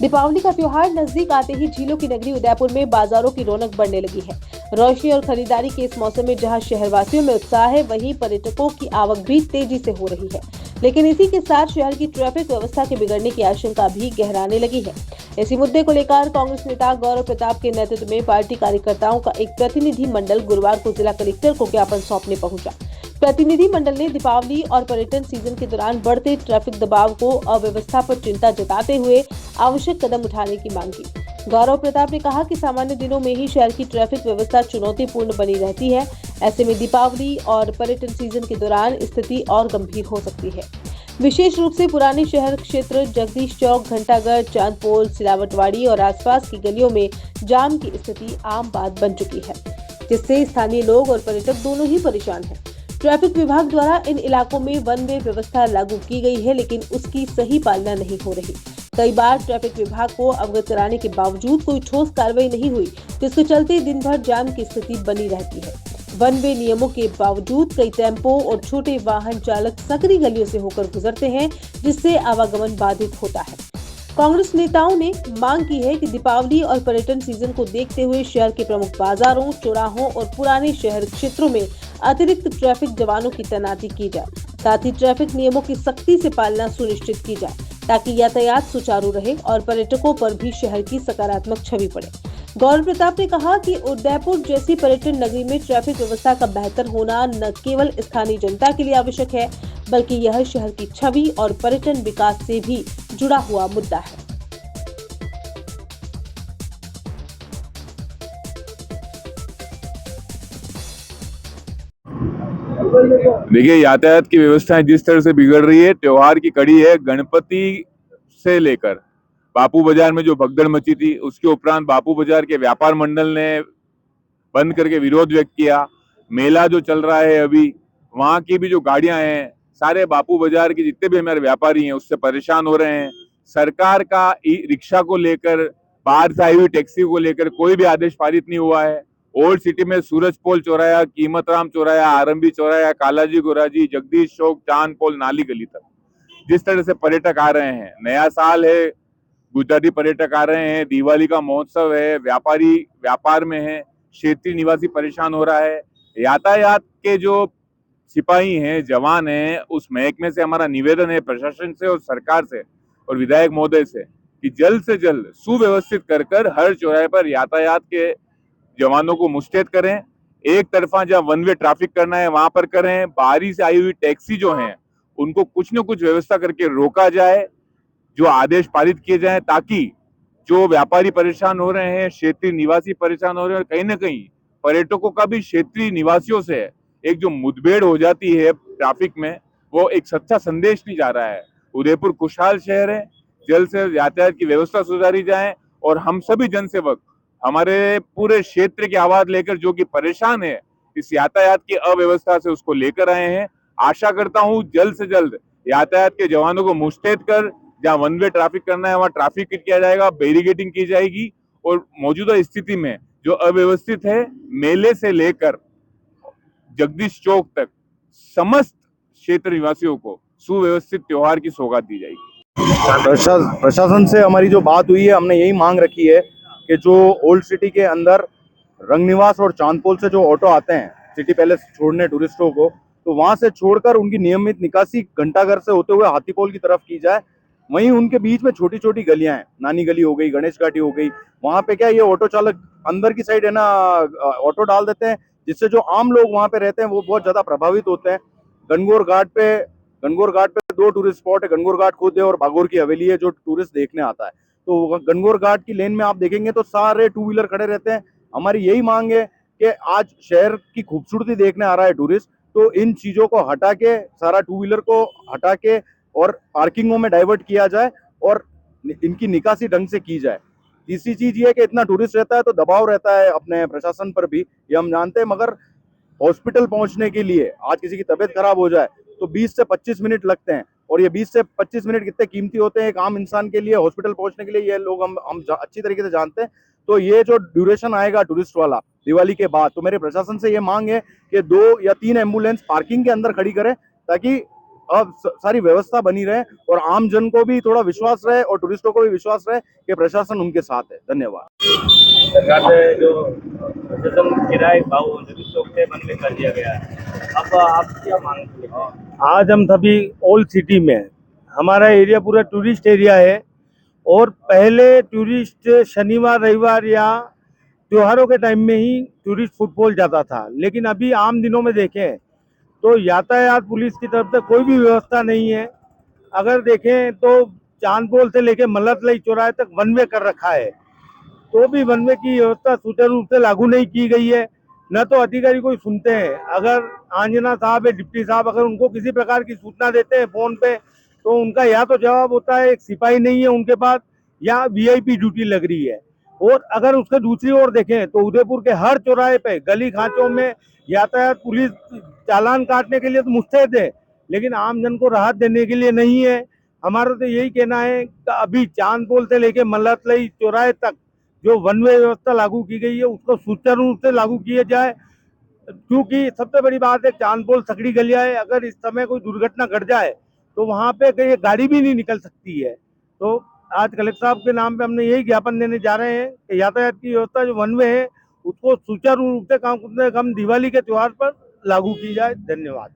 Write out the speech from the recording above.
दीपावली का त्योहार नजदीक आते ही झीलों की नगरी उदयपुर में बाजारों की रौनक बढ़ने लगी है। रोशनी और खरीदारी के इस मौसम में जहां शहरवासियों में उत्साह है, वहीं पर्यटकों की आवक भी तेजी से हो रही है। लेकिन इसी के साथ शहर की ट्रैफिक व्यवस्था के बिगड़ने की आशंका भी गहराने लगी है। इसी मुद्दे को लेकर कांग्रेस नेता गौरव प्रताप के नेतृत्व में पार्टी कार्यकर्ताओं का एक प्रतिनिधि मंडल गुरुवार को जिला कलेक्टर को ज्ञापन सौंपने पहुंचा। प्रतिनिधि मंडल ने दीपावली और पर्यटन सीजन के दौरान बढ़ते ट्रैफिक दबाव को अव्यवस्था पर चिंता जताते हुए आवश्यक कदम उठाने की मांग की। गौरव प्रताप ने कहा कि सामान्य दिनों में ही शहर की ट्रैफिक व्यवस्था चुनौतीपूर्ण बनी रहती है। ऐसे में दीपावली और पर्यटन सीजन के दौरान स्थिति और गंभीर हो सकती है। विशेष रूप से पुराने शहर क्षेत्र जगदीश चौक, घंटागढ़, चांदपोल, सिलावटवाड़ी और आसपास की गलियों में जाम की स्थिति आम बात बन चुकी है, जिससे स्थानीय लोग और पर्यटक दोनों ही परेशान हैं। ट्रैफिक विभाग द्वारा इन इलाकों में वन वे व्यवस्था लागू की गई है, लेकिन उसकी सही पालना नहीं हो रही। कई बार ट्रैफिक विभाग को अवगत कराने के बावजूद कोई ठोस कार्रवाई नहीं हुई, जिसके चलते दिन भर जाम की स्थिति बनी रहती है। वन वे नियमों के बावजूद कई टेम्पो और छोटे वाहन चालक सकरी गलियों से होकर गुजरते हैं, जिससे आवागमन बाधित होता है। कांग्रेस नेताओं ने मांग की है कि दीपावली और पर्यटन सीजन को देखते हुए शहर के प्रमुख बाजारों, चौराहों और पुराने शहर क्षेत्रों में अतिरिक्त ट्रैफिक जवानों की तैनाती की जाए। साथ ही ट्रैफिक नियमों की सख्ती से पालना सुनिश्चित की जाए, ताकि यातायात सुचारू रहे और पर्यटकों पर भी शहर की सकारात्मक छवि पड़े। गौरव प्रताप ने कहा कि उदयपुर जैसी पर्यटन नगरी में ट्रैफिक व्यवस्था का बेहतर होना न केवल स्थानीय जनता के लिए आवश्यक है, बल्कि यह शहर की छवि और पर्यटन विकास से भी जुड़ा हुआ मुद्दा है। देखिए, यातायात की व्यवस्थाएं जिस तरह से बिगड़ रही है, त्योहार की कड़ी है। गणपति से लेकर बापू बाजार में जो भगदड़ मची थी, उसके उपरांत बापू बाजार के व्यापार मंडल ने बंद करके विरोध व्यक्त किया। मेला जो चल रहा है अभी, वहां की भी जो गाड़ियां हैं, सारे बापू बाजार के जितने भी हमारे व्यापारी हैं उससे परेशान हो रहे हैं। सरकार का ई रिक्शा को लेकर, बाहर से आई हुई टैक्सी को लेकर कोई भी आदेश पारित नहीं हुआ है। ओल्ड सिटी में सूरज पोल चौराया, कीमत राम चौराया, आरंभी चौराया, कालाजी गोराजी, जगदीश चौक, चांद पोल, नाली गली तक जिस तरह से पर्यटक आ रहे हैं, नया साल है, गुजराती पर्यटक आ रहे हैं, दिवाली का महोत्सव है, व्यापारी व्यापार में है, क्षेत्रीय निवासी परेशान हो रहा है। यातायात के जो सिपाही हैं, जवान हैं, उस महकमे से हमारा निवेदन है, प्रशासन से और सरकार से और विधायक महोदय से, कि जल्द से जल्द सुव्यवस्थित कर हर चौराहे पर यातायात के जवानों को मुस्तैद करें। एक तरफा जहां वन वे ट्रैफिक करना है वहां पर करें। बाहरी से आई हुई टैक्सी जो हैं, उनको कुछ न कुछ व्यवस्था करके रोका जाए, जो आदेश पारित किए जाएं, ताकि जो व्यापारी परेशान हो रहे हैं, क्षेत्रीय निवासी परेशान हो रहे हैं, और कहीं ना कहीं पर्यटकों का भी क्षेत्रीय निवासियों से एक जो मुठभेड़ हो जाती है ट्रैफिक में, वो एक सच्चा संदेश नहीं जा रहा है। उदयपुर खुशहाल शहर है, जल्द से जल्द यातायात की व्यवस्था सुधारी जाए और हम सभी जनसेवक हमारे पूरे क्षेत्र की आवाज लेकर, जो कि परेशान है इस यातायात की अव्यवस्था से, उसको लेकर आए हैं। आशा करता हूं जल्द से जल्द यातायात के जवानों को मुस्तैद कर, जहां वन वे ट्रैफिक करना है वहां ट्रैफिक किया जाएगा, बैरिकेडिंग की जाएगी और मौजूदा स्थिति में जो अव्यवस्थित है, मेले से लेकर जगदीश चौक तक समस्त क्षेत्र निवासियों को सुव्यवस्थित त्योहार की सौगात दी जाएगी। प्रशासन से हमारी जो बात हुई है, हमने यही मांग रखी है कि जो ओल्ड सिटी के अंदर रंगनिवास और चांदपोल से जो ऑटो आते हैं सिटी पैलेस छोड़ने टूरिस्टों को, तो वहां से छोड़कर उनकी नियमित निकासी घंटाघर से होते हुए हाथीपोल की तरफ की जाए। वहीं उनके बीच में छोटी छोटी गलियां हैं, नानी गली हो गई, गणेश घाटी हो गई, वहां पे क्या ये ऑटो चालक अंदर की साइड है ना ऑटो डाल देते हैं, जिससे जो आम लोग वहां पे रहते हैं वो बहुत ज्यादा प्रभावित होते हैं। गणगौर घाट पे दो टूरिस्ट स्पॉट है, गणगौर घाट खुद है और भागौर की हवेली है, जो टूरिस्ट देखने आता है। तो गणगौर घाट की लेन में आप देखेंगे तो सारे टू व्हीलर खड़े रहते हैं। हमारी यही मांग है कि आज शहर की खूबसूरती देखने आ रहा है टूरिस्ट, तो इन चीजों को हटा के, सारा टू व्हीलर को हटा के और पार्किंगों में डाइवर्ट किया जाए और इनकी निकासी ढंग से की जाए। तीसरी चीज ये है कि इतना टूरिस्ट रहता है तो दबाव रहता है अपने प्रशासन पर भी, ये हम जानते हैं, मगर हॉस्पिटल पहुंचने के लिए आज किसी की तबीयत खराब हो जाए तो 20 से 25 मिनट लगते हैं, और ये 20 से 25 मिनट कितने कीमती होते हैं एक आम इंसान के लिए हॉस्पिटल पहुंचने के लिए, ये लोग हम अच्छी तरीके से जानते हैं। तो ये जो ड्यूरेशन आएगा टूरिस्ट वाला दिवाली के बाद, तो मेरे प्रशासन से ये मांग है कि 2 या 3 एम्बुलेंस पार्किंग के अंदर खड़ी करें, ताकि अब सारी व्यवस्था बनी रहे और आम जन को भी थोड़ा विश्वास रहे और टूरिस्टों को भी विश्वास रहे कि प्रशासन उनके साथ है। धन्यवाद। सरकार ने जो प्रशासन किराए भाव टूरिस्टों के मन में कर दिया गया है, अब आप क्या मांगते हैं? आज हम सभी ओल्ड सिटी में हैं। हमारा एरिया पूरा टूरिस्ट एरिया है और पहले टूरिस्ट शनिवार रविवार या त्योहारों के टाइम में ही टूरिस्ट फुटफॉल जाता था, लेकिन अभी आम दिनों में देखें तो यातायात पुलिस की तरफ से कोई भी व्यवस्था नहीं है। अगर देखें तो चांदपोल से लेके मल्लतलाई चौराहे तक वन वे कर रखा है, तो भी वन वे की व्यवस्था सुचारू रूप से लागू नहीं की गई है। न तो अधिकारी कोई सुनते हैं। अगर आंजना साहब या डिप्टी साहब अगर उनको किसी प्रकार की सूचना देते हैं फोन पे, तो उनका या तो जवाब होता है एक सिपाही नहीं है उनके पास, या वीआईपी ड्यूटी लग रही है। और अगर उसके दूसरी ओर देखें तो उदयपुर के हर चौराहे पे गली खांचों में यातायात पुलिस चालान काटने के लिए तो मुस्तैद है, लेकिन आम जन को राहत देने के लिए नहीं है। हमारा तो यही कहना है कि अभी चांदपोल से लेके मल्लतलाई चौराहे तक जो वन वे व्यवस्था लागू की गई है उसको सुचारू रूप से लागू किया जाए, क्योंकि सबसे बड़ी बात है चांदपोल सकड़ी गलिया है। अगर इस समय कोई दुर्घटना घट जाए तो वहां पे कहीं गाड़ी भी नहीं निकल सकती है। तो आज कलेक्टर साहब के नाम पे हमने यही ज्ञापन देने जा रहे हैं कि यातायात की व्यवस्था जो वन वे है उसको सुचारू रूप से कम दिवाली के त्योहार पर लागू की जाए। धन्यवाद।